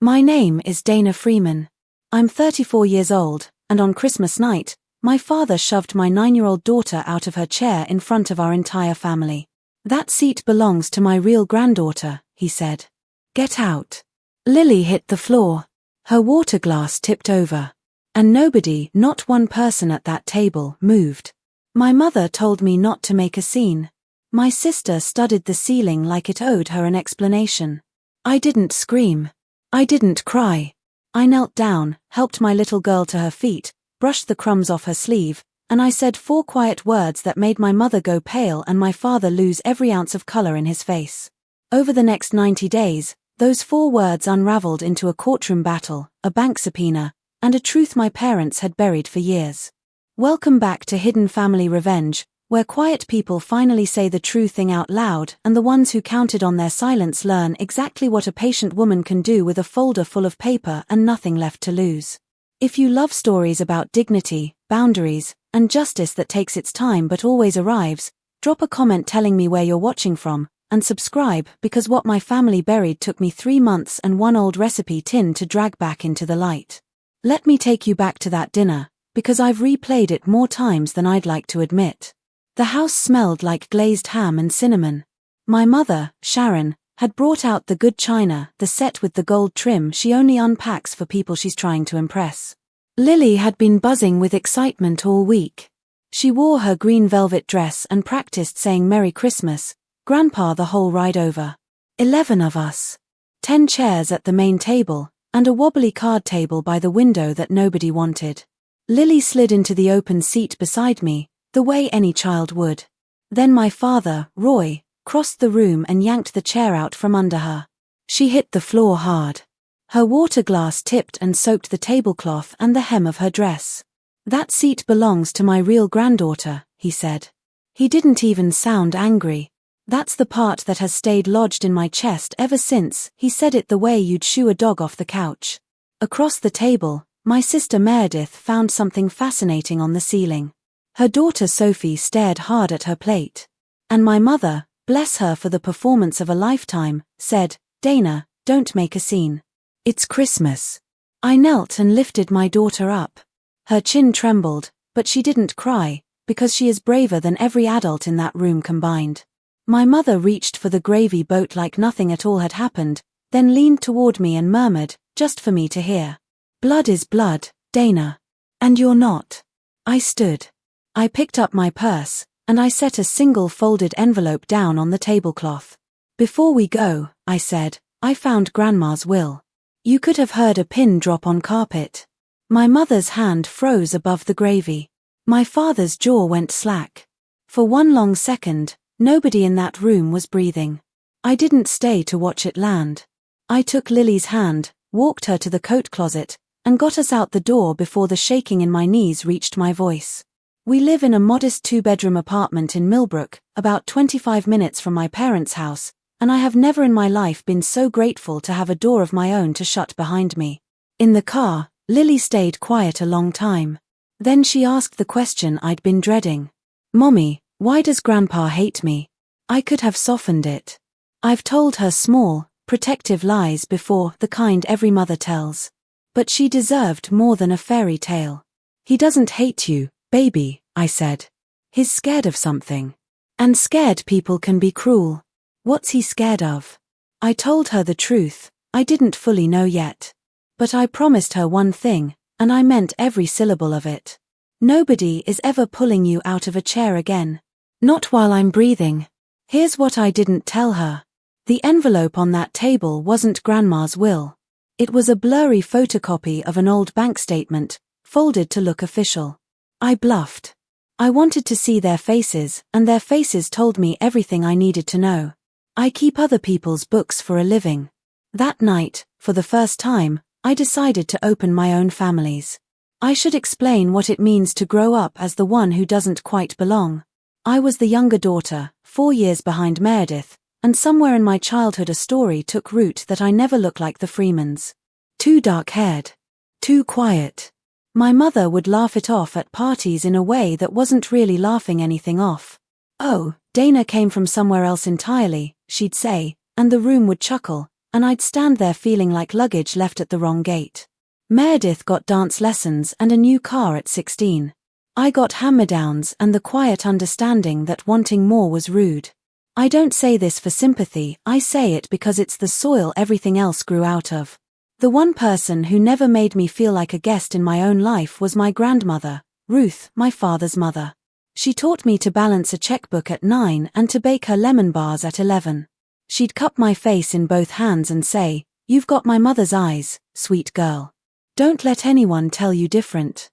My name is Dana Freeman. I'm 34 years old, and on Christmas night, my father shoved my 9-year-old daughter out of her chair in front of our entire family. "That seat belongs to my real granddaughter," he said. "Get out." Lily hit the floor. Her water glass tipped over. And nobody, not one person at that table, moved. My mother told me not to make a scene. My sister studied the ceiling like it owed her an explanation. I didn't scream. I didn't cry. I knelt down, helped my little girl to her feet, brushed the crumbs off her sleeve, and I said 4 quiet words that made my mother go pale and my father lose every ounce of color in his face. Over the next 90 days, those 4 words unraveled into a courtroom battle, a bank subpoena, and a truth my parents had buried for years. Welcome back to Hidden Family Revenge, where quiet people finally say the true thing out loud and the ones who counted on their silence learn exactly what a patient woman can do with a folder full of paper and nothing left to lose. If you love stories about dignity, boundaries, and justice that takes its time but always arrives, drop a comment telling me where you're watching from, and subscribe because what my family buried took me 3 months and 1 old recipe tin to drag back into the light. Let me take you back to that dinner, because I've replayed it more times than I'd like to admit. The house smelled like glazed ham and cinnamon. My mother, Sharon, had brought out the good china, the set with the gold trim she only unpacks for people she's trying to impress. Lily had been buzzing with excitement all week. She wore her green velvet dress and practiced saying Merry Christmas, Grandpa the whole ride over. 11 of us. 10 chairs at the main table, and a wobbly card table by the window that nobody wanted. Lily slid into the open seat beside me, the way any child would. Then my father, Roy, crossed the room and yanked the chair out from under her. She hit the floor hard. Her water glass tipped and soaked the tablecloth and the hem of her dress. "That seat belongs to my real granddaughter," he said. He didn't even sound angry. That's the part that has stayed lodged in my chest ever since. He said it the way you'd shoo a dog off the couch. Across the table, my sister Meredith found something fascinating on the ceiling. Her daughter Sophie stared hard at her plate. And my mother, bless her for the performance of a lifetime, said, "Dana, don't make a scene. It's Christmas." I knelt and lifted my daughter up. Her chin trembled, but she didn't cry, because she is braver than every adult in that room combined. My mother reached for the gravy boat like nothing at all had happened, then leaned toward me and murmured, just for me to hear, "Blood is blood, Dana. And you're not." I stood. I picked up my purse, and I set a single folded envelope down on the tablecloth. "Before we go," I said, "I found Grandma's will." You could have heard a pin drop on carpet. My mother's hand froze above the gravy. My father's jaw went slack. For 1 long second, nobody in that room was breathing. I didn't stay to watch it land. I took Lily's hand, walked her to the coat closet, and got us out the door before the shaking in my knees reached my voice. We live in a modest 2-bedroom apartment in Millbrook, about 25 minutes from my parents' house, and I have never in my life been so grateful to have a door of my own to shut behind me. In the car, Lily stayed quiet a long time. Then she asked the question I'd been dreading. "Mommy, why does Grandpa hate me?" I could have softened it. I've told her small, protective lies before, the kind every mother tells. But she deserved more than a fairy tale. "He doesn't hate you, baby," I said. "He's scared of something. And scared people can be cruel. What's he scared of?" I told her the truth. I didn't fully know yet. But I promised her one thing, and I meant every syllable of it. Nobody is ever pulling you out of a chair again. Not while I'm breathing. Here's what I didn't tell her. The envelope on that table wasn't Grandma's will. It was a blurry photocopy of an old bank statement, folded to look official. I bluffed. I wanted to see their faces, and their faces told me everything I needed to know. I keep other people's books for a living. That night, for the first time, I decided to open my own family's. I should explain what it means to grow up as the one who doesn't quite belong. I was the younger daughter, 4 years behind Meredith, and somewhere in my childhood a story took root that I never looked like the Freemans. Too dark-haired. Too quiet. My mother would laugh it off at parties in a way that wasn't really laughing anything off. "Oh, Dana came from somewhere else entirely," she'd say, and the room would chuckle, and I'd stand there feeling like luggage left at the wrong gate. Meredith got dance lessons and a new car at 16. I got hand-me-downs and the quiet understanding that wanting more was rude. I don't say this for sympathy, I say it because it's the soil everything else grew out of. The one person who never made me feel like a guest in my own life was my grandmother, Ruth, my father's mother. She taught me to balance a checkbook at 9 and to bake her lemon bars at 11. She'd cup my face in both hands and say, "You've got my mother's eyes, sweet girl. Don't let anyone tell you different."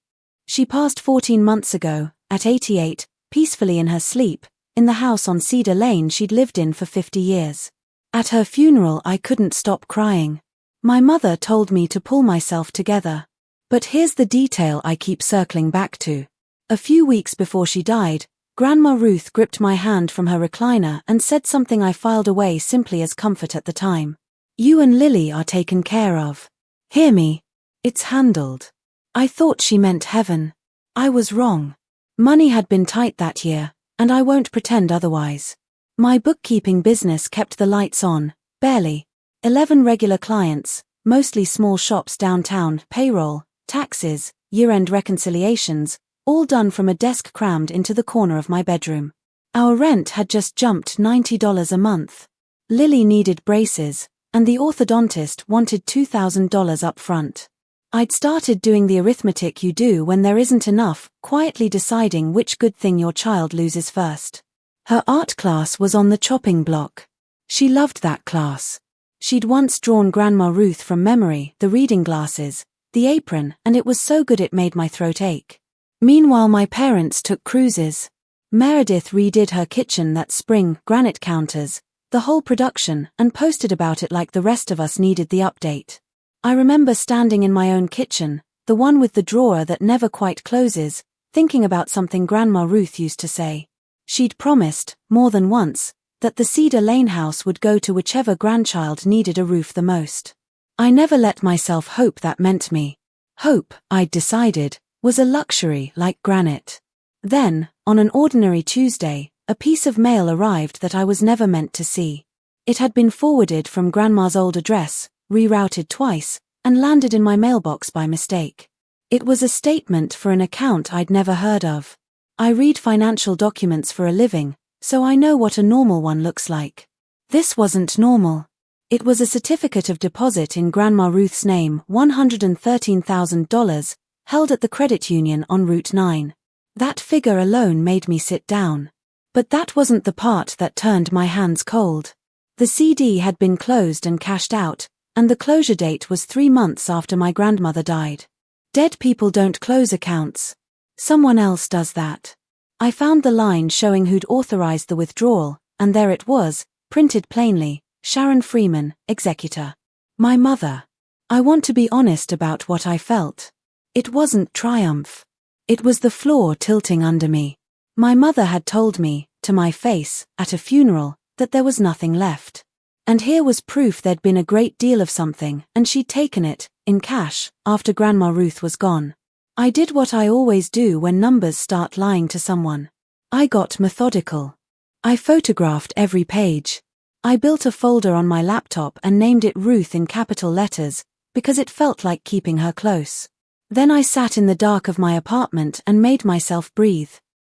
She passed 14 months ago, at 88, peacefully in her sleep, in the house on Cedar Lane she'd lived in for 50 years. At her funeral I couldn't stop crying. My mother told me to pull myself together. But here's the detail I keep circling back to. A few weeks before she died, Grandma Ruth gripped my hand from her recliner and said something I filed away simply as comfort at the time. "You and Lily are taken care of. Hear me? It's handled." I thought she meant heaven. I was wrong. Money had been tight that year, and I won't pretend otherwise. My bookkeeping business kept the lights on, barely. 11 regular clients, mostly small shops downtown, payroll, taxes, year-end reconciliations, all done from a desk crammed into the corner of my bedroom. Our rent had just jumped $90 a month. Lily needed braces, and the orthodontist wanted $2,000 up front. I'd started doing the arithmetic you do when there isn't enough, quietly deciding which good thing your child loses first. Her art class was on the chopping block. She loved that class. She'd once drawn Grandma Ruth from memory, the reading glasses, the apron, and it was so good it made my throat ache. Meanwhile my parents took cruises. Meredith redid her kitchen that spring, granite counters, the whole production, and posted about it like the rest of us needed the update. I remember standing in my own kitchen, the one with the drawer that never quite closes, thinking about something Grandma Ruth used to say. She'd promised, more than once, that the Cedar Lane house would go to whichever grandchild needed a roof the most. I never let myself hope that meant me. Hope, I'd decided, was a luxury like granite. Then, on an ordinary Tuesday, a piece of mail arrived that I was never meant to see. It had been forwarded from Grandma's old address, rerouted twice, and landed in my mailbox by mistake. It was a statement for an account I'd never heard of. I read financial documents for a living, so I know what a normal one looks like. This wasn't normal. It was a certificate of deposit in Grandma Ruth's name, $113,000, held at the credit union on Route 9. That figure alone made me sit down. But that wasn't the part that turned my hands cold. The CD had been closed and cashed out, and the closure date was 3 months after my grandmother died. Dead people don't close accounts. Someone else does that. I found the line showing who'd authorized the withdrawal, and there it was, printed plainly, Sharon Freeman, executor. My mother. I want to be honest about what I felt. It wasn't triumph. It was the floor tilting under me. My mother had told me, to my face, at a funeral, that there was nothing left. And here was proof there'd been a great deal of something, and she'd taken it, in cash, after Grandma Ruth was gone. I did what I always do when numbers start lying to someone. I got methodical. I photographed every page. I built a folder on my laptop and named it Ruth in capital letters, because it felt like keeping her close. Then I sat in the dark of my apartment and made myself breathe.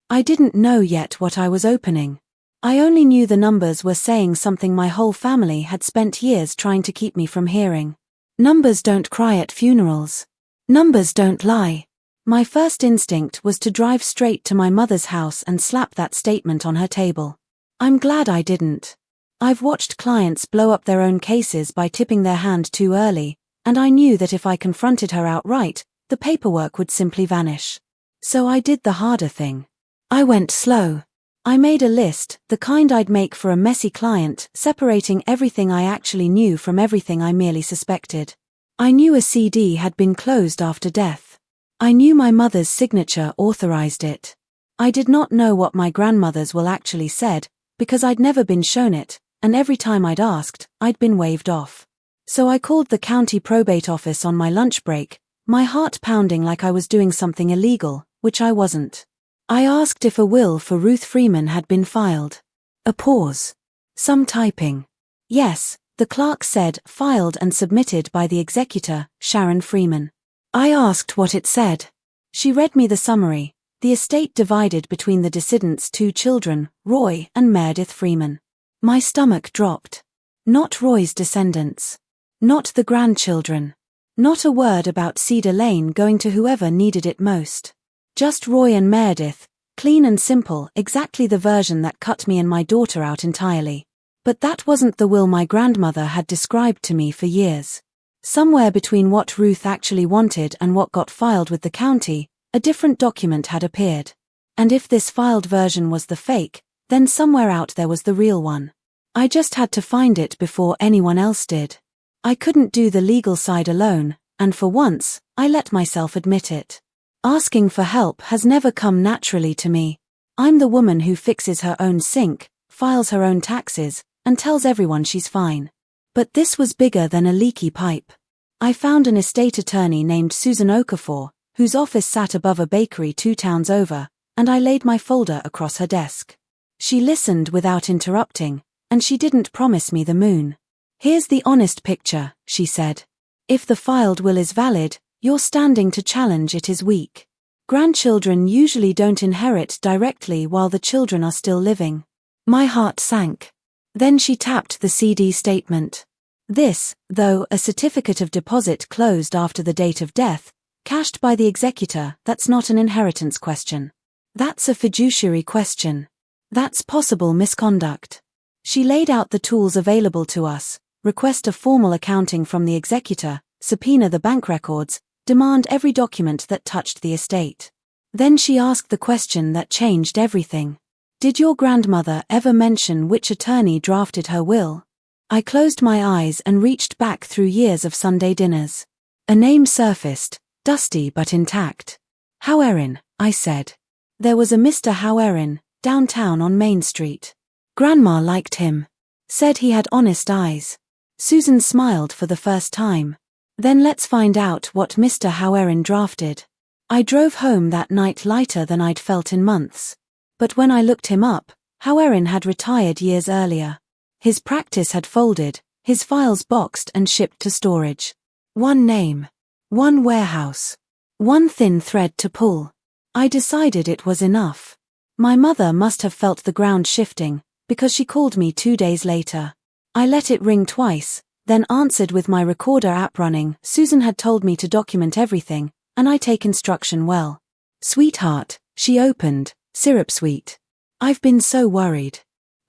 I didn't know yet what I was opening. I only knew the numbers were saying something my whole family had spent years trying to keep me from hearing. Numbers don't cry at funerals. Numbers don't lie. My first instinct was to drive straight to my mother's house and slap that statement on her table. I'm glad I didn't. I've watched clients blow up their own cases by tipping their hand too early, and I knew that if I confronted her outright, the paperwork would simply vanish. So I did the harder thing. I went slow. I made a list, the kind I'd make for a messy client, separating everything I actually knew from everything I merely suspected. I knew a CD had been closed after death. I knew my mother's signature authorized it. I did not know what my grandmother's will actually said, because I'd never been shown it, and every time I'd asked, I'd been waved off. So I called the county probate office on my lunch break, my heart pounding like I was doing something illegal, which I wasn't. I asked if a will for Ruth Freeman had been filed. A pause. Some typing. Yes, The clerk said, filed and submitted by the executor, Sharon Freeman. I asked what it said. She read me the summary. The estate divided between the decedent's 2 children, Roy and Meredith Freeman. My stomach dropped. Not Roy's descendants. Not the grandchildren. Not a word about Cedar Lane going to whoever needed it most. Just Roy and Meredith, clean and simple, exactly the version that cut me and my daughter out entirely. But that wasn't the will my grandmother had described to me for years. Somewhere between what Ruth actually wanted and what got filed with the county, a different document had appeared. And if this filed version was the fake, then somewhere out there was the real one. I just had to find it before anyone else did. I couldn't do the legal side alone, and for once, I let myself admit it. Asking for help has never come naturally to me. I'm the woman who fixes her own sink, files her own taxes, and tells everyone she's fine. But this was bigger than a leaky pipe. I found an estate attorney named Susan Okafor, whose office sat above a bakery 2 towns over, and I laid my folder across her desk. She listened without interrupting, and she didn't promise me the moon. Here's the honest picture, she said. If the filed will is valid, your standing to challenge it is weak. Grandchildren usually don't inherit directly while the children are still living. My heart sank. Then she tapped the CD statement. This, though a certificate of deposit closed after the date of death, cashed by the executor, that's not an inheritance question. That's a fiduciary question. That's possible misconduct. She laid out the tools available to us: request a formal accounting from the executor, subpoena the bank records, demand every document that touched the estate. Then she asked the question that changed everything. Did your grandmother ever mention which attorney drafted her will? I closed my eyes and reached back through years of Sunday dinners. A name surfaced, dusty but intact. Howerin, I said. There was a Mr. Howerin, downtown on Main Street. Grandma liked him. Said he had honest eyes. Susan smiled for the first time. Then let's find out what Mr. Howerin drafted. I drove home that night lighter than I'd felt in months. But when I looked him up, Howerin had retired years earlier. His practice had folded, his files boxed and shipped to storage. One name. One warehouse. One thin thread to pull. I decided it was enough. My mother must have felt the ground shifting, because she called me 2 days later. I let it ring twice, then answered with my recorder app running. Susan had told me to document everything, and I take instruction well. Sweetheart, she opened. Syrup sweet. I've been so worried.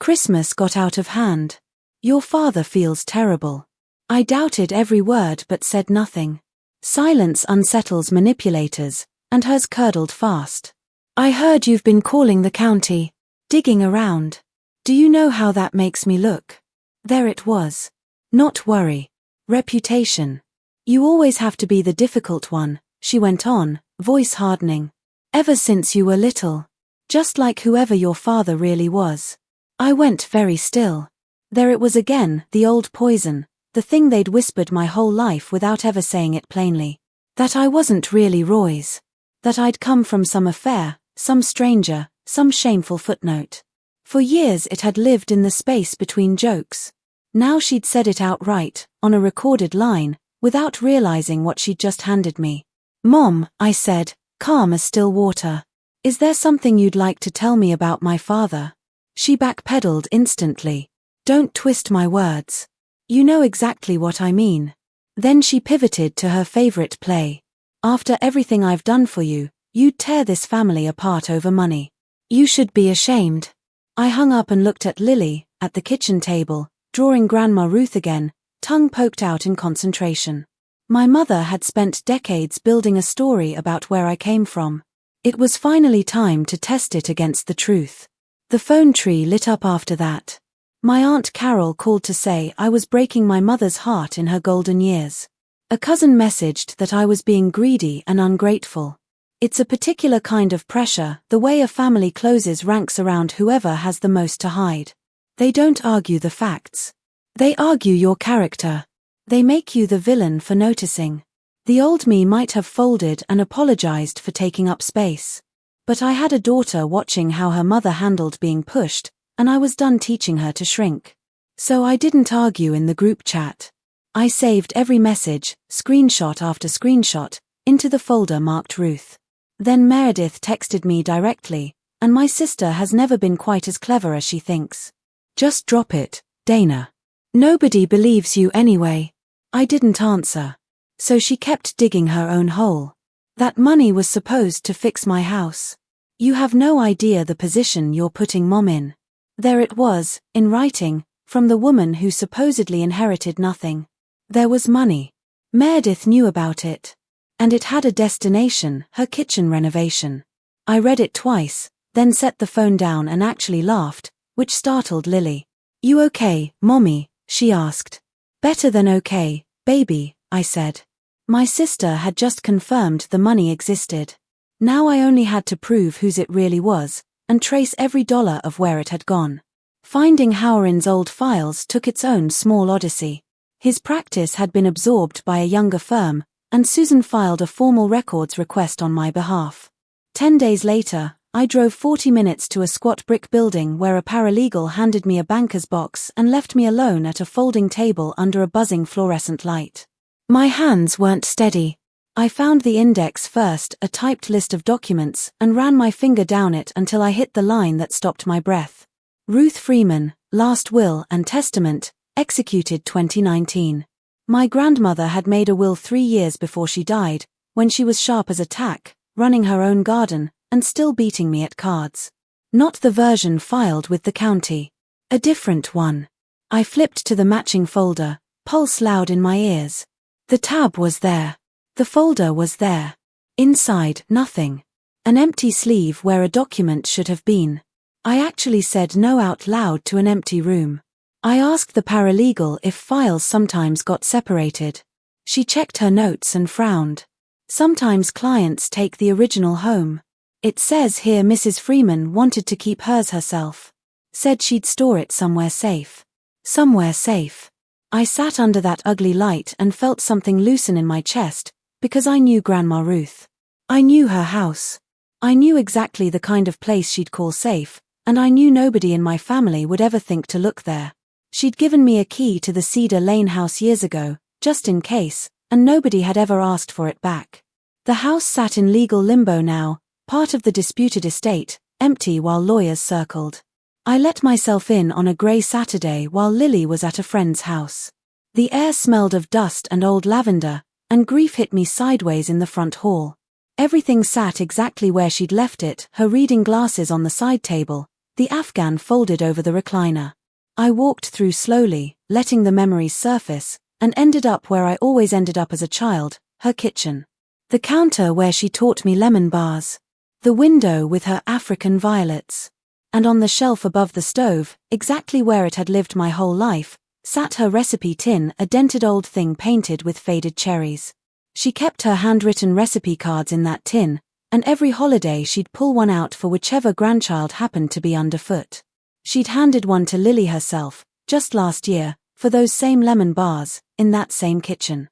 Christmas got out of hand. Your father feels terrible. I doubted every word but said nothing. Silence unsettles manipulators, and hers curdled fast. I heard you've been calling the county, digging around. Do you know how that makes me look? There it was. Not worry. Reputation. You always have to be the difficult one, she went on, voice hardening. Ever since you were little. Just like whoever your father really was. I went very still. There it was again, the old poison, the thing they'd whispered my whole life without ever saying it plainly. That I wasn't really Roy's. That I'd come from some affair, some stranger, some shameful footnote. For years it had lived in the space between jokes. Now she'd said it outright, on a recorded line, without realizing what she'd just handed me. Mom, I said, calm as still water. Is there something you'd like to tell me about my father? She backpedaled instantly. Don't twist my words. You know exactly what I mean. Then she pivoted to her favorite play. After everything I've done for you, you'd tear this family apart over money. You should be ashamed. I hung up and looked at Lily, at the kitchen table, drawing Grandma Ruth again, tongue poked out in concentration. My mother had spent decades building a story about where I came from. It was finally time to test it against the truth. The phone tree lit up after that. My Aunt Carol called to say I was breaking my mother's heart in her golden years. A cousin messaged that I was being greedy and ungrateful. It's a particular kind of pressure, the way a family closes ranks around whoever has the most to hide. They don't argue the facts. They argue your character. They make you the villain for noticing. The old me might have folded and apologized for taking up space. But I had a daughter watching how her mother handled being pushed, and I was done teaching her to shrink. So I didn't argue in the group chat. I saved every message, screenshot after screenshot, into the folder marked Ruth. Then Meredith texted me directly, and my sister has never been quite as clever as she thinks. Just drop it, Dana. Nobody believes you anyway. I didn't answer. So she kept digging her own hole. That money was supposed to fix my house. You have no idea the position you're putting Mom in. There it was, in writing, from the woman who supposedly inherited nothing. There was money. Meredith knew about it. And it had a destination, her kitchen renovation. I read it twice, then set the phone down and actually laughed, which startled Lily. You okay, Mommy? She asked. Better than okay, baby, I said. My sister had just confirmed the money existed. Now I only had to prove whose it really was, and trace every dollar of where it had gone. Finding Howerin's old files took its own small odyssey. His practice had been absorbed by a younger firm, and Susan filed a formal records request on my behalf. 10 days later, I drove 40 minutes to a squat brick building where a paralegal handed me a banker's box and left me alone at a folding table under a buzzing fluorescent light. My hands weren't steady. I found the index first, a typed list of documents, and ran my finger down it until I hit the line that stopped my breath. Ruth Freeman, Last Will and Testament, executed 2019. My grandmother had made a will 3 years before she died, when she was sharp as a tack, running her own garden, and still beating me at cards. Not the version filed with the county. A different one. I flipped to the matching folder, pulse loud in my ears. The tab was there. The folder was there. Inside, nothing. An empty sleeve where a document should have been. I actually said no out loud to an empty room. I asked the paralegal if files sometimes got separated. She checked her notes and frowned. Sometimes clients take the original home. It says here Mrs. Freeman wanted to keep hers herself. Said she'd store it somewhere safe. Somewhere safe. I sat under that ugly light and felt something loosen in my chest, because I knew Grandma Ruth. I knew her house. I knew exactly the kind of place she'd call safe, and I knew nobody in my family would ever think to look there. She'd given me a key to the Cedar Lane house years ago, just in case, and nobody had ever asked for it back. The house sat in legal limbo now, part of the disputed estate, empty while lawyers circled. I let myself in on a grey Saturday while Lily was at a friend's house. The air smelled of dust and old lavender, and grief hit me sideways in the front hall. Everything sat exactly where she'd left it, her reading glasses on the side table, the Afghan folded over the recliner. I walked through slowly, letting the memories surface, and ended up where I always ended up as a child, her kitchen. The counter where she taught me lemon bars. The window with her African violets. And on the shelf above the stove, exactly where it had lived my whole life, sat her recipe tin, a dented old thing painted with faded cherries. She kept her handwritten recipe cards in that tin, and every holiday she'd pull one out for whichever grandchild happened to be underfoot. She'd handed one to Lily herself, just last year, for those same lemon bars, in that same kitchen.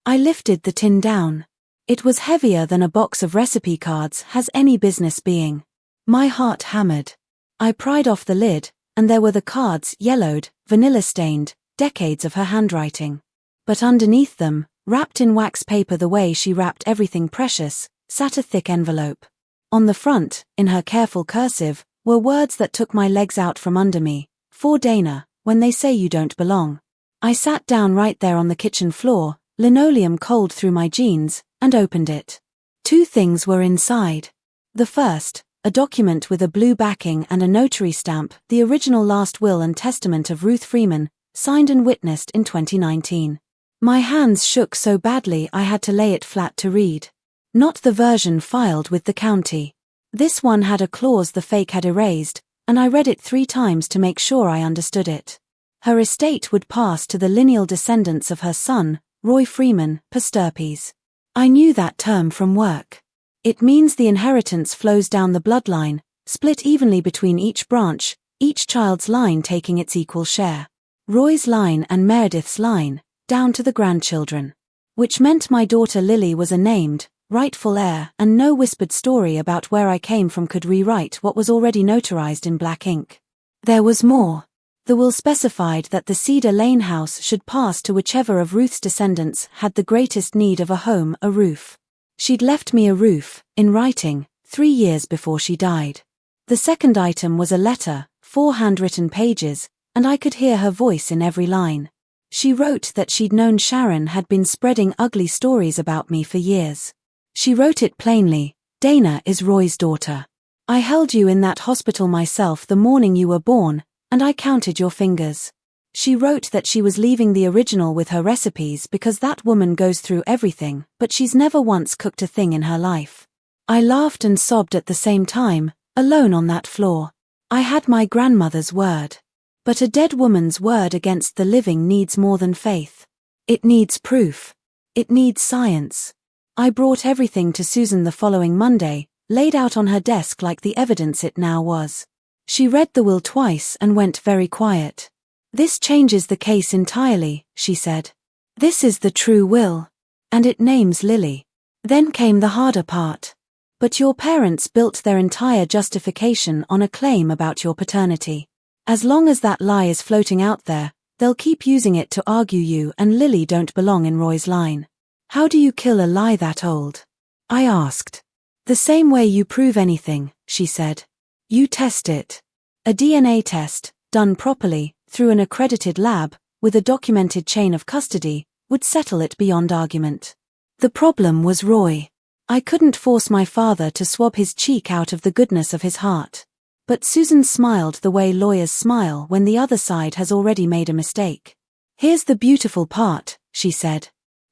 I lifted the tin down. It was heavier than a box of recipe cards has any business being. My heart hammered. I pried off the lid, and there were the cards, yellowed, vanilla-stained, decades of her handwriting. But underneath them, wrapped in wax paper the way she wrapped everything precious, sat a thick envelope. On the front, in her careful cursive, were words that took my legs out from under me. For Dana, when they say you don't belong. I sat down right there on the kitchen floor, linoleum cold through my jeans, and opened it. 2 things were inside. The first, a document with a blue backing and a notary stamp, the original last will and testament of Ruth Freeman, signed and witnessed in 2019. My hands shook so badly I had to lay it flat to read. Not the version filed with the county. This one had a clause the fake had erased, and I read it 3 times to make sure I understood it. Her estate would pass to the lineal descendants of her son, Roy Freeman, Pasterpes. I knew that term from work. It means the inheritance flows down the bloodline, split evenly between each branch, each child's line taking its equal share. Roy's line and Meredith's line, down to the grandchildren. Which meant my daughter Lily was a named, rightful heir, and no whispered story about where I came from could rewrite what was already notarized in black ink. There was more. The will specified that the Cedar Lane house should pass to whichever of Ruth's descendants had the greatest need of a home, a roof. She'd left me a roof, in writing, 3 years before she died. The second item was a letter, 4 handwritten pages, and I could hear her voice in every line. She wrote that she'd known Sharon had been spreading ugly stories about me for years. She wrote it plainly, "Dana is Roy's daughter. I held you in that hospital myself the morning you were born, and I counted your fingers." She wrote that she was leaving the original with her recipes because that woman goes through everything, but she's never once cooked a thing in her life. I laughed and sobbed at the same time, alone on that floor. I had my grandmother's word. But a dead woman's word against the living needs more than faith. It needs proof. It needs science. I brought everything to Susan the following Monday, laid out on her desk like the evidence it now was. She read the will twice and went very quiet. "This changes the case entirely," she said. "This is the true will. And it names Lily." Then came the harder part. "But your parents built their entire justification on a claim about your paternity. As long as that lie is floating out there, they'll keep using it to argue you and Lily don't belong in Roy's line." "How do you kill a lie that old?" I asked. "The same way you prove anything," she said. "You test it. A DNA test, done properly, through an accredited lab, with a documented chain of custody, would settle it beyond argument." The problem was Roy. I couldn't force my father to swab his cheek out of the goodness of his heart. But Susan smiled the way lawyers smile when the other side has already made a mistake. "Here's the beautiful part," she said.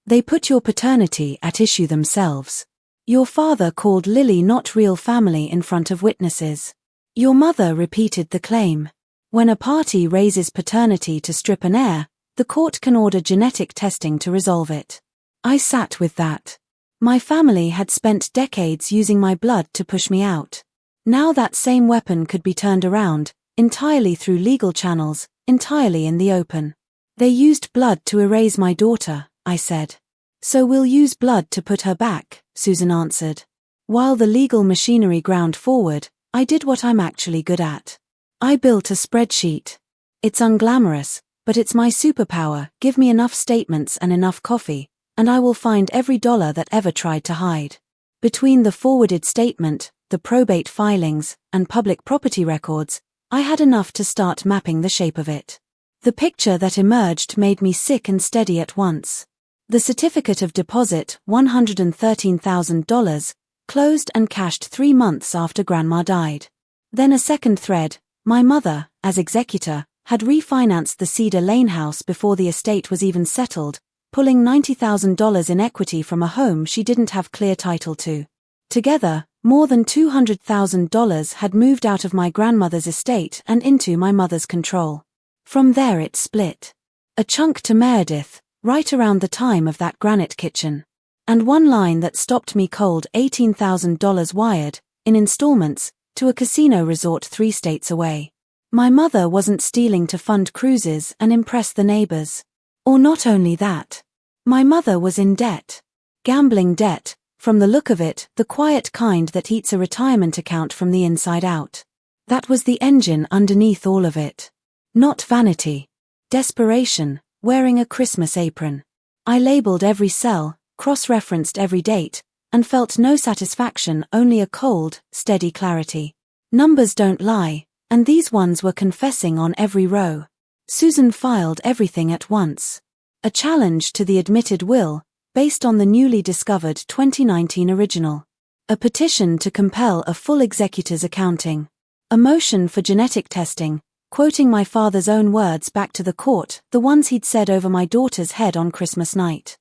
"They put your paternity at issue themselves. Your father called Lily not real family in front of witnesses. Your mother repeated the claim. When a party raises paternity to strip an heir, the court can order genetic testing to resolve it. I sat with that. My family had spent decades using my blood to push me out. Now that same weapon could be turned around, entirely through legal channels, entirely in the open. They used blood to erase my daughter," I said. "So we'll use blood to put her back," Susan answered. While the legal machinery ground forward, I did what I'm actually good at. I built a spreadsheet. It's unglamorous, but it's my superpower. Give me enough statements and enough coffee, and I will find every dollar that ever tried to hide. Between the forwarded statement, the probate filings, and public property records, I had enough to start mapping the shape of it. The picture that emerged made me sick and steady at once. The certificate of deposit, $113,000, closed and cashed 3 months after Grandma died. Then a second thread, my mother, as executor, had refinanced the Cedar Lane house before the estate was even settled, pulling $90,000 in equity from a home she didn't have clear title to. Together, more than $200,000 had moved out of my grandmother's estate and into my mother's control. From there it split. A chunk to Meredith, right around the time of that granite kitchen. And one line that stopped me cold, $18,000 wired, in installments, to a casino resort 3 states away. My mother wasn't stealing to fund cruises and impress the neighbors. Or not only that. My mother was in debt. Gambling debt, from the look of it, the quiet kind that eats a retirement account from the inside out. That was the engine underneath all of it. Not vanity. Desperation, wearing a Christmas apron. I labeled every cell, cross-referenced every date, and felt no satisfaction, only a cold, steady clarity. Numbers don't lie, and these ones were confessing on every row. Susan filed everything at once. A challenge to the admitted will, based on the newly discovered 2019 original. A petition to compel a full executor's accounting. A motion for genetic testing, quoting my father's own words back to the court, the ones he'd said over my daughter's head on Christmas night.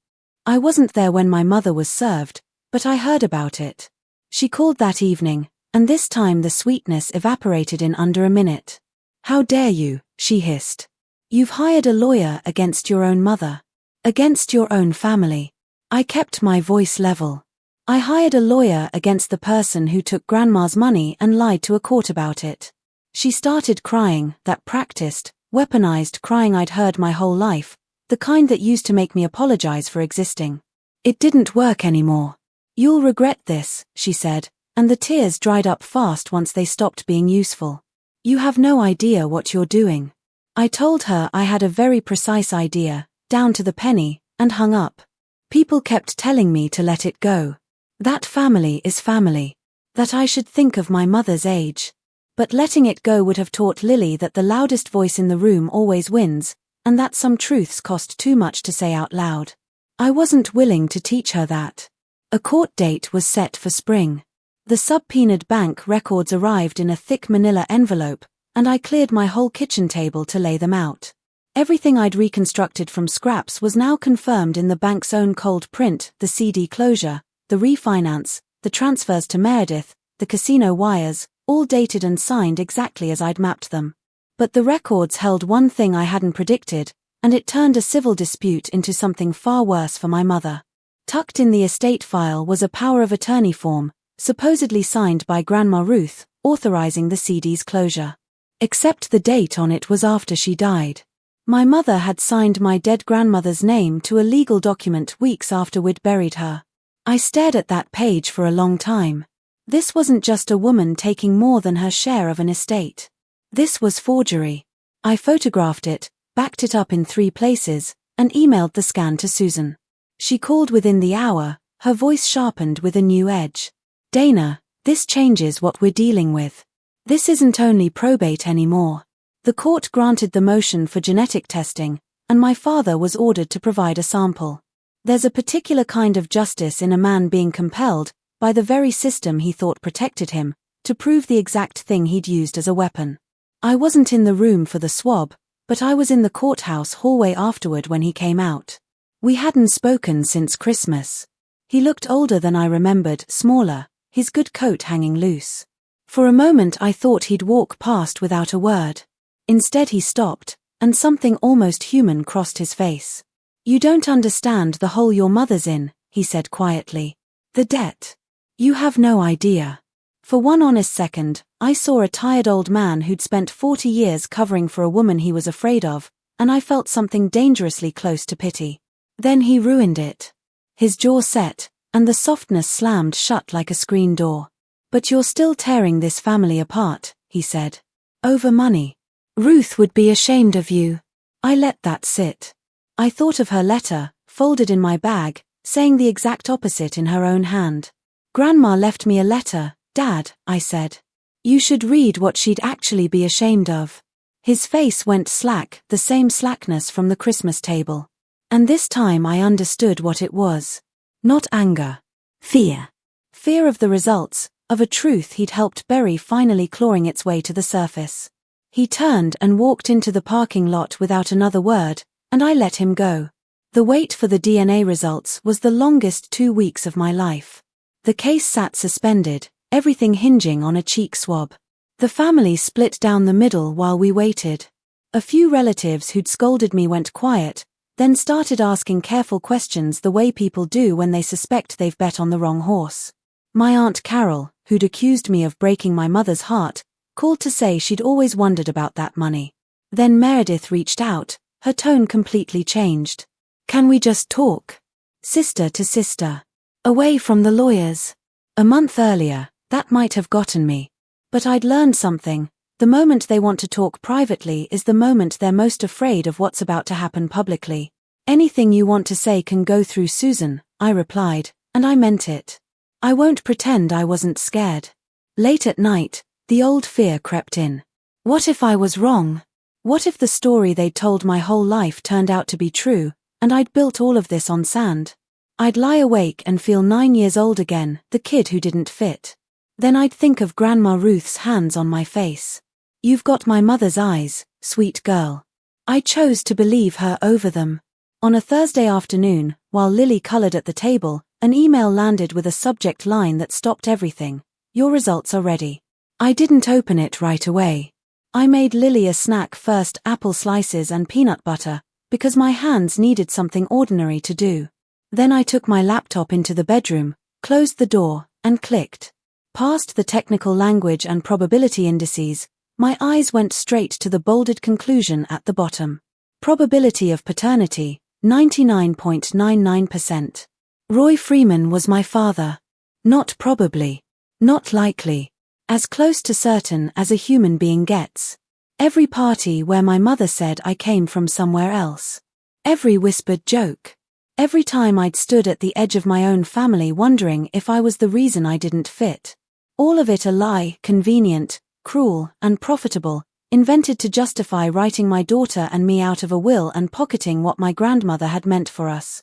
I wasn't there when my mother was served, but I heard about it. She called that evening, and this time the sweetness evaporated in under a minute. "How dare you," she hissed. "You've hired a lawyer against your own mother. Against your own family." I kept my voice level. "I hired a lawyer against the person who took Grandma's money and lied to a court about it." She started crying, that practiced, weaponized crying I'd heard my whole life, the kind that used to make me apologize for existing. "It didn't work anymore. You'll regret this," she said, and the tears dried up fast once they stopped being useful. "You have no idea what you're doing. I told her I had a very precise idea, down to the penny, and hung up. People kept telling me to let it go. That family is family. That I should think of my mother's age. But letting it go would have taught Lily that the loudest voice in the room always wins, and that some truths cost too much to say out loud. I wasn't willing to teach her that. A court date was set for spring. The subpoenaed bank records arrived in a thick manila envelope, and I cleared my whole kitchen table to lay them out. Everything I'd reconstructed from scraps was now confirmed in the bank's own cold print: the CD closure, the refinance, the transfers to Meredith, the casino wires, all dated and signed exactly as I'd mapped them. But the records held one thing I hadn't predicted, and it turned a civil dispute into something far worse for my mother. Tucked in the estate file was a power of attorney form, supposedly signed by Grandma Ruth, authorizing the CD's closure. Except the date on it was after she died. My mother had signed my dead grandmother's name to a legal document weeks after we'd buried her. I stared at that page for a long time. This wasn't just a woman taking more than her share of an estate. This was forgery. I photographed it, backed it up in 3 places, and emailed the scan to Susan. She called within the hour, her voice sharpened with a new edge. "Dana, this changes what we're dealing with. This isn't only probate anymore. The court granted the motion for genetic testing, and my father was ordered to provide a sample. There's a particular kind of justice in a man being compelled, by the very system he thought protected him, to prove the exact thing he'd used as a weapon. I wasn't in the room for the swab, but I was in the courthouse hallway afterward when he came out. We hadn't spoken since Christmas. He looked older than I remembered, smaller, his good coat hanging loose. For a moment I thought he'd walk past without a word. Instead he stopped, and something almost human crossed his face. "You don't understand the hole your mother's in," he said quietly. "The debt. You have no idea." For one honest second, I saw a tired old man who'd spent 40 years covering for a woman he was afraid of, and I felt something dangerously close to pity. Then he ruined it. His jaw set, and the softness slammed shut like a screen door. "But you're still tearing this family apart," he said. "Over money. Ruth would be ashamed of you." I let that sit. I thought of her letter, folded in my bag, saying the exact opposite in her own hand. "Grandma left me a letter, Dad," I said. "You should read what she'd actually be ashamed of." His face went slack, the same slackness from the Christmas table. And this time I understood what it was. Not anger. Fear. Fear of the results, of a truth he'd helped bury finally clawing its way to the surface. He turned and walked into the parking lot without another word, and I let him go. The wait for the DNA results was the longest 2 weeks of my life. The case sat suspended, everything hinging on a cheek swab. The family split down the middle while we waited. A few relatives who'd scolded me went quiet, then started asking careful questions the way people do when they suspect they've bet on the wrong horse. My Aunt Carol, who'd accused me of breaking my mother's heart, called to say she'd always wondered about that money. Then Meredith reached out, her tone completely changed. "Can we just talk? Sister to sister. Away from the lawyers." A month earlier, that might have gotten me. But I'd learned something. The moment they want to talk privately is the moment they're most afraid of what's about to happen publicly. "Anything you want to say can go through Susan," I replied, and I meant it. I won't pretend I wasn't scared. Late at night, the old fear crept in. What if I was wrong? What if the story they'd told my whole life turned out to be true, and I'd built all of this on sand? I'd lie awake and feel 9 years old again, the kid who didn't fit. Then I'd think of Grandma Ruth's hands on my face. "You've got my mother's eyes, sweet girl." I chose to believe her over them. On a Thursday afternoon, while Lily colored at the table, an email landed with a subject line that stopped everything. "Your results are ready." I didn't open it right away. I made Lily a snack first, apple slices and peanut butter, because my hands needed something ordinary to do. Then I took my laptop into the bedroom, closed the door, and clicked. Past the technical language and probability indices, my eyes went straight to the bolded conclusion at the bottom. Probability of paternity, 99.99%. Roy Freeman was my father. Not probably. Not likely. As close to certain as a human being gets. Every party where my mother said I came from somewhere else. Every whispered joke. Every time I'd stood at the edge of my own family wondering if I was the reason I didn't fit. All of it a lie, convenient, cruel, and profitable, invented to justify writing my daughter and me out of a will and pocketing what my grandmother had meant for us.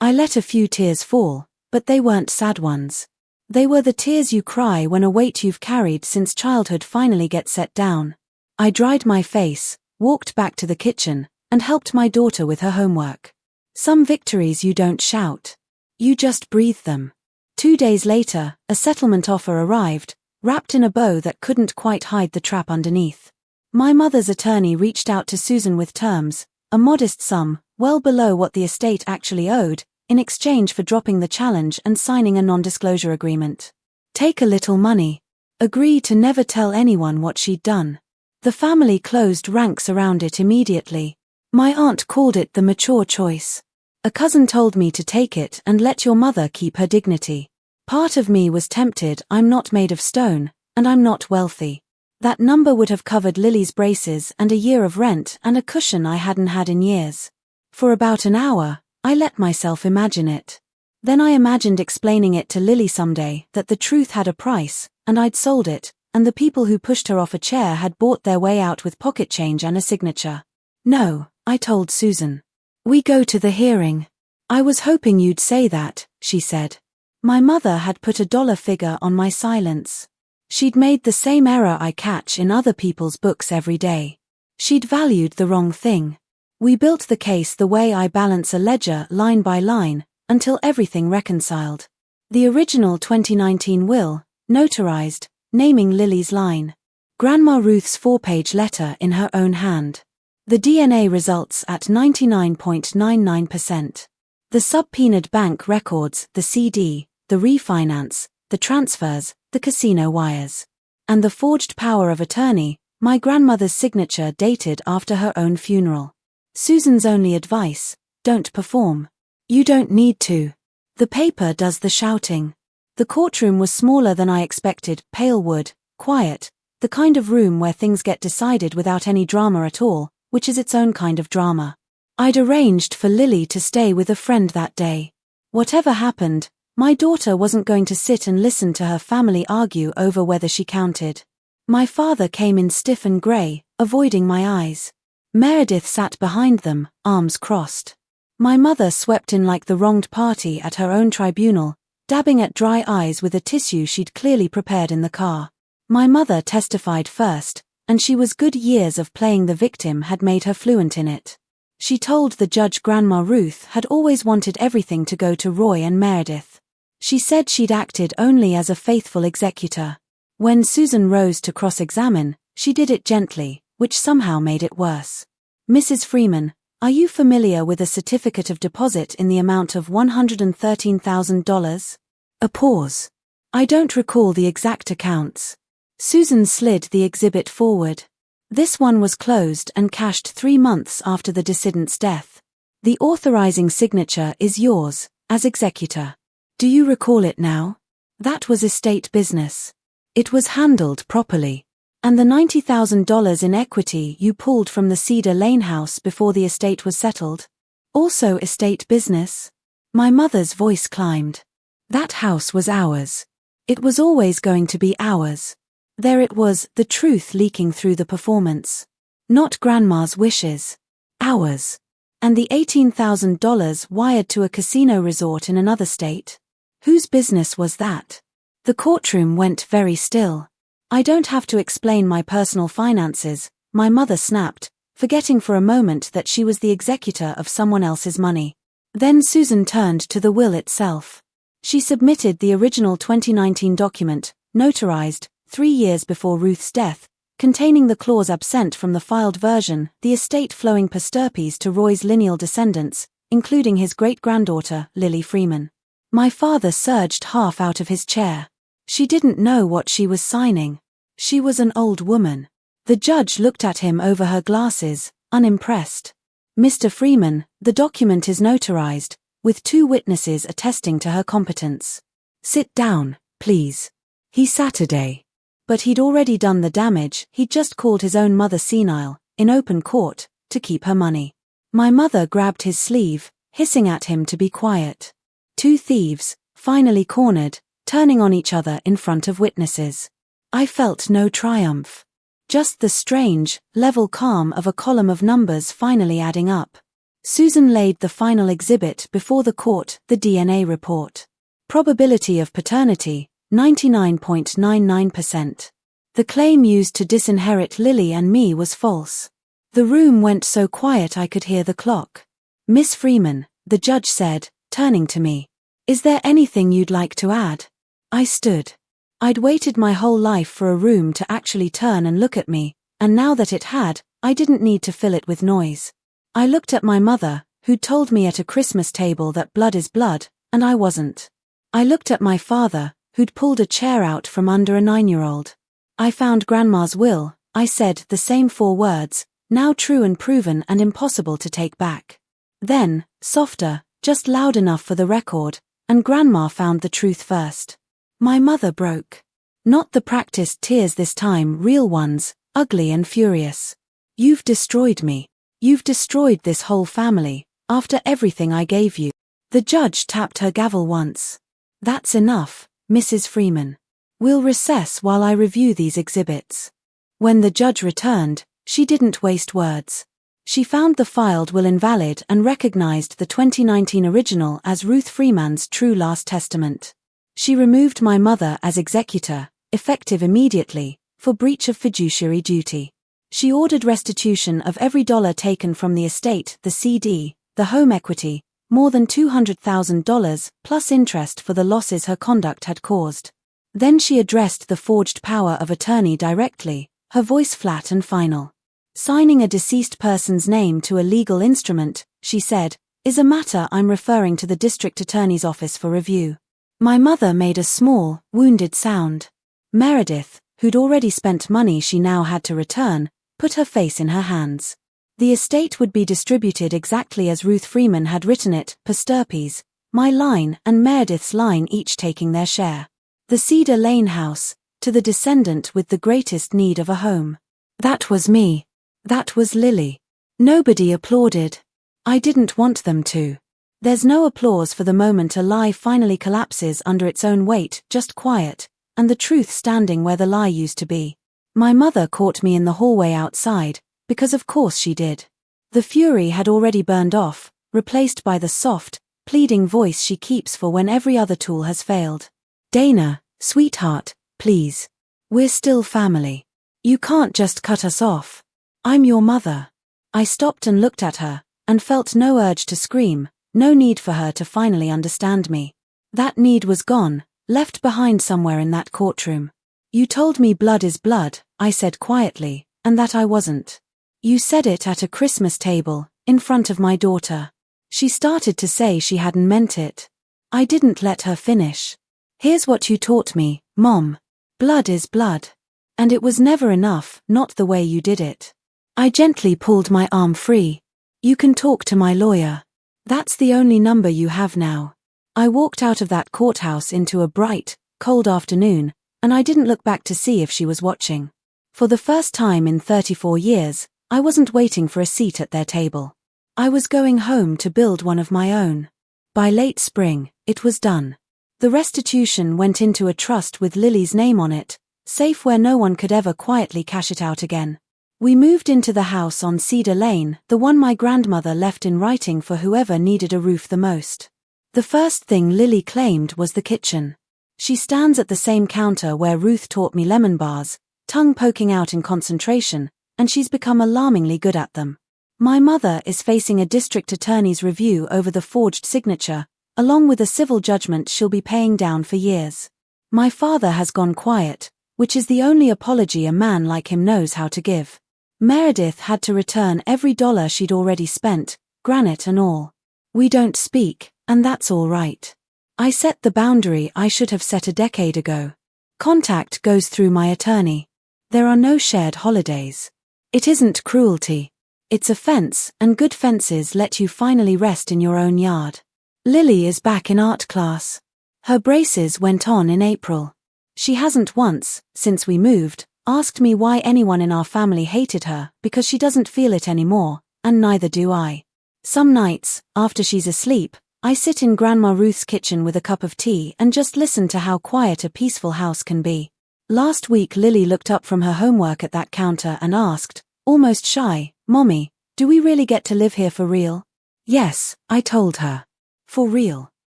I let a few tears fall, but they weren't sad ones. They were the tears you cry when a weight you've carried since childhood finally gets set down. I dried my face, walked back to the kitchen, and helped my daughter with her homework. Some victories you don't shout. You just breathe them. 2 days later, a settlement offer arrived, wrapped in a bow that couldn't quite hide the trap underneath. My mother's attorney reached out to Susan with terms, a modest sum, well below what the estate actually owed, in exchange for dropping the challenge and signing a non-disclosure agreement. Take a little money. Agree to never tell anyone what she'd done. The family closed ranks around it immediately. My aunt called it the mature choice. A cousin told me to take it and let your mother keep her dignity. Part of me was tempted. I'm not made of stone, and I'm not wealthy. That number would have covered Lily's braces and a year of rent and a cushion I hadn't had in years. For about an hour, I let myself imagine it. Then I imagined explaining it to Lily someday, that the truth had a price, and I'd sold it, and the people who pushed her off a chair had bought their way out with pocket change and a signature. No, I told Susan. We go to the hearing. I was hoping you'd say that, she said. My mother had put a dollar figure on my silence. She'd made the same error I catch in other people's books every day. She'd valued the wrong thing. We built the case the way I balance a ledger line by line, until everything reconciled. The original 2019 will, notarized, naming Lily's line. Grandma Ruth's 4-page letter in her own hand. The DNA results at 99.99%. The subpoenaed bank records, the CD, the refinance, the transfers, the casino wires. And the forged power of attorney, my grandmother's signature dated after her own funeral. Susan's only advice: don't perform. You don't need to. The paper does the shouting. The courtroom was smaller than I expected, pale wood, quiet, the kind of room where things get decided without any drama at all, which is its own kind of drama. I'd arranged for Lily to stay with a friend that day. Whatever happened, my daughter wasn't going to sit and listen to her family argue over whether she counted. My father came in stiff and grey, avoiding my eyes. Meredith sat behind them, arms crossed. My mother swept in like the wronged party at her own tribunal, dabbing at dry eyes with a tissue she'd clearly prepared in the car. My mother testified first, and she was good. Years of playing the victim had made her fluent in it. She told the judge Grandma Ruth had always wanted everything to go to Roy and Meredith. She said she'd acted only as a faithful executor. When Susan rose to cross-examine, she did it gently, which somehow made it worse. Mrs. Freeman, are you familiar with a certificate of deposit in the amount of $113,000? A pause. I don't recall the exact accounts. Susan slid the exhibit forward. This one was closed and cashed 3 months after the decedent's death. The authorizing signature is yours, as executor. Do you recall it now? That was estate business. It was handled properly. And the $90,000 in equity you pulled from the Cedar Lane house before the estate was settled? Also estate business? My mother's voice climbed. That house was ours. It was always going to be ours. There it was, the truth leaking through the performance. Not Grandma's wishes. Ours. And the $18,000 wired to a casino resort in another state? Whose business was that? The courtroom went very still. I don't have to explain my personal finances, my mother snapped, forgetting for a moment that she was the executor of someone else's money. Then Susan turned to the will itself. She submitted the original 2019 document, notarized, 3 years before Ruth's death, containing the clause absent from the filed version, the estate flowing per stirpes to Roy's lineal descendants, including his great-granddaughter, Lily Freeman. My father surged half out of his chair. She didn't know what she was signing. She was an old woman. The judge looked at him over her glasses, unimpressed. Mr. Freeman, the document is notarized, with 2 witnesses attesting to her competence. Sit down, please. He Saturday. But he'd already done the damage. He'd just called his own mother senile, in open court, to keep her money. My mother grabbed his sleeve, hissing at him to be quiet. Two thieves, finally cornered, turning on each other in front of witnesses. I felt no triumph. Just the strange, level calm of a column of numbers finally adding up. Susan laid the final exhibit before the court, the DNA report. Probability of paternity, 99.99%. The claim used to disinherit Lily and me was false. The room went so quiet I could hear the clock. Miss Freeman, the judge said, turning to me. Is there anything you'd like to add? I stood. I'd waited my whole life for a room to actually turn and look at me, and now that it had, I didn't need to fill it with noise. I looked at my mother, who'd told me at a Christmas table that blood is blood, and I wasn't. I looked at my father, who'd pulled a chair out from under a 9-year-old. I found Grandma's will, I said the same 4 words, now true and proven and impossible to take back. Then, softer, just loud enough for the record, and Grandma found the truth first. My mother broke. Not the practiced tears this time, real ones, ugly and furious. You've destroyed me. You've destroyed this whole family, after everything I gave you. The judge tapped her gavel once. That's enough, Mrs. Freeman. We'll recess while I review these exhibits. When the judge returned, she didn't waste words. She found the filed will invalid and recognized the 2019 original as Ruth Freeman's true last testament. She removed my mother as executor, effective immediately, for breach of fiduciary duty. She ordered restitution of every dollar taken from the estate, the CD, the home equity, more than $200,000, plus interest for the losses her conduct had caused. Then she addressed the forged power of attorney directly, her voice flat and final. Signing a deceased person's name to a legal instrument, she said, is a matter I'm referring to the district attorney's office for review. My mother made a small, wounded sound. Meredith, who'd already spent money she now had to return, put her face in her hands. The estate would be distributed exactly as Ruth Freeman had written it, per stirpes, my line and Meredith's line each taking their share. The Cedar Lane house, to the descendant with the greatest need of a home. That was me. That was Lily. Nobody applauded. I didn't want them to. There's no applause for the moment a lie finally collapses under its own weight, just quiet, and the truth standing where the lie used to be. My mother caught me in the hallway outside, because of course she did. The fury had already burned off, replaced by the soft, pleading voice she keeps for when every other tool has failed. Dana, sweetheart, please. We're still family. You can't just cut us off. I'm your mother. I stopped and looked at her, and felt no urge to scream, no need for her to finally understand me. That need was gone, left behind somewhere in that courtroom. You told me blood is blood, I said quietly, and that I wasn't. You said it at a Christmas table, in front of my daughter. She started to say she hadn't meant it. I didn't let her finish. Here's what you taught me, Mom. Blood is blood. And it was never enough, not the way you did it. I gently pulled my arm free. You can talk to my lawyer. That's the only number you have now. I walked out of that courthouse into a bright, cold afternoon, and I didn't look back to see if she was watching. For the first time in 34 years, I wasn't waiting for a seat at their table. I was going home to build one of my own. By late spring, it was done. The restitution went into a trust with Lily's name on it, safe where no one could ever quietly cash it out again. We moved into the house on Cedar Lane, the one my grandmother left in writing for whoever needed a roof the most. The first thing Lily claimed was the kitchen. She stands at the same counter where Ruth taught me lemon bars, tongue poking out in concentration, and she's become alarmingly good at them. My mother is facing a district attorney's review over the forged signature, along with a civil judgment she'll be paying down for years. My father has gone quiet, which is the only apology a man like him knows how to give. Meredith had to return every dollar she'd already spent, granite and all. We don't speak, and that's all right. I set the boundary I should have set a decade ago. Contact goes through my attorney. There are no shared holidays. It isn't cruelty. It's a fence, and good fences let you finally rest in your own yard. Lily is back in art class. Her braces went on in April. She hasn't once, since we moved, asked me why anyone in our family hated her, because she doesn't feel it anymore, and neither do I. Some nights, after she's asleep, I sit in Grandma Ruth's kitchen with a cup of tea and just listen to how quiet a peaceful house can be. Last week Lily looked up from her homework at that counter and asked, almost shy, "Mommy, do we really get to live here for real?" "Yes," I told her. "For real.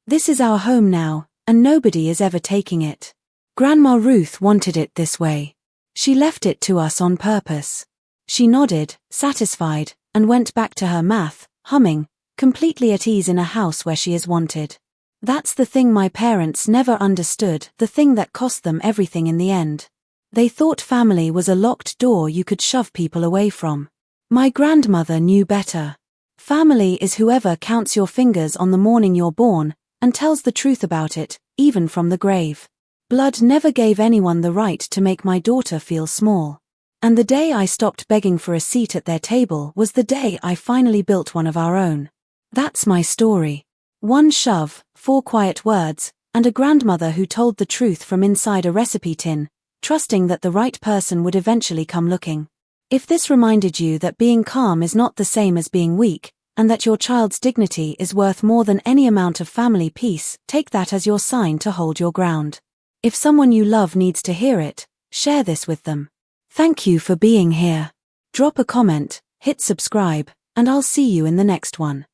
This is our home now, and nobody is ever taking it. Grandma Ruth wanted it this way. She left it to us on purpose." She nodded, satisfied, and went back to her math, humming, completely at ease in a house where she is wanted. That's the thing my parents never understood, the thing that cost them everything in the end. They thought family was a locked door you could shove people away from. My grandmother knew better. Family is whoever counts your fingers on the morning you're born, and tells the truth about it, even from the grave. Blood never gave anyone the right to make my daughter feel small. And the day I stopped begging for a seat at their table was the day I finally built one of our own. That's my story. One shove, 4 quiet words, and a grandmother who told the truth from inside a recipe tin, trusting that the right person would eventually come looking. If this reminded you that being calm is not the same as being weak, and that your child's dignity is worth more than any amount of family peace, take that as your sign to hold your ground. If someone you love needs to hear it, share this with them. Thank you for being here. Drop a comment, hit subscribe, and I'll see you in the next one.